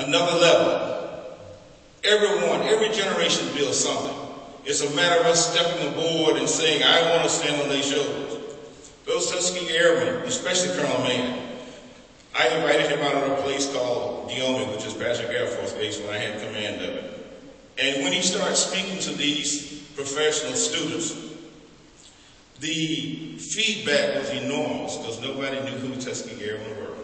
another level. Everyone, every generation builds something. It's a matter of us stepping aboard and saying, I want to stand on their shoulders. Those Tuskegee Airmen, especially Colonel Mann, I invited him out of a place called Diome, which is Patrick Air Force Base, when I had command of it. And when he started speaking to these professional students, the feedback was enormous because nobody knew who Tuskegee Airmen were.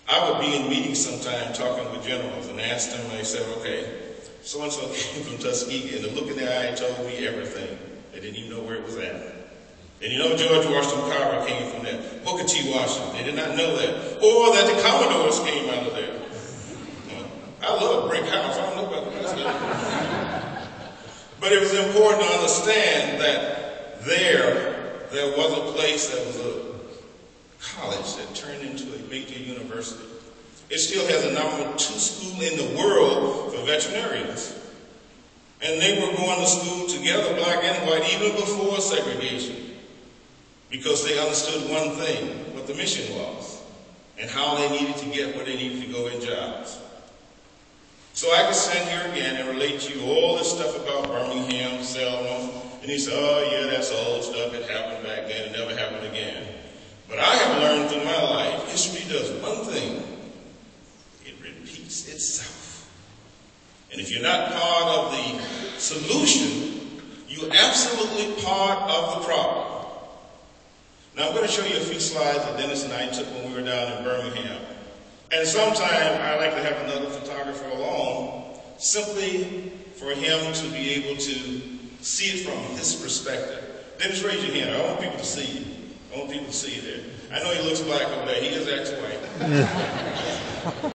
I would be in meetings sometime talking with generals and asked them, I said, okay, so-and-so came from Tuskegee, and the look in their eye told me everything. They didn't even know where it was at. And you know George Washington Carver came from there. Booker T. Washington, they did not know that. Or that the Commodores came out of there. I love a brick house, I don't know about the rest of it. But it was important to understand that there was a place that was a college that turned into a major university. It still has a #2 school in the world for veterinarians. And they were going to school together, black and white, even before segregation, because they understood one thing, what the mission was, and how they needed to get where they needed to go in jobs. So I could stand here again and relate to you all this stuff about Birmingham, Selma, and you say, oh yeah, that's old stuff, it happened back then, it never happened again. But I have learned through my life, history does one thing, it repeats itself. And if you're not part of the solution, you're absolutely part of the problem. Now I'm going to show you a few slides that Dennis and I took when we were down in Birmingham. And sometime I like to have another photographer along, simply for him to be able to see it from his perspective. Dennis, raise your hand. I want people to see you. I want people to see you there. I know he looks black over there. He is actually white.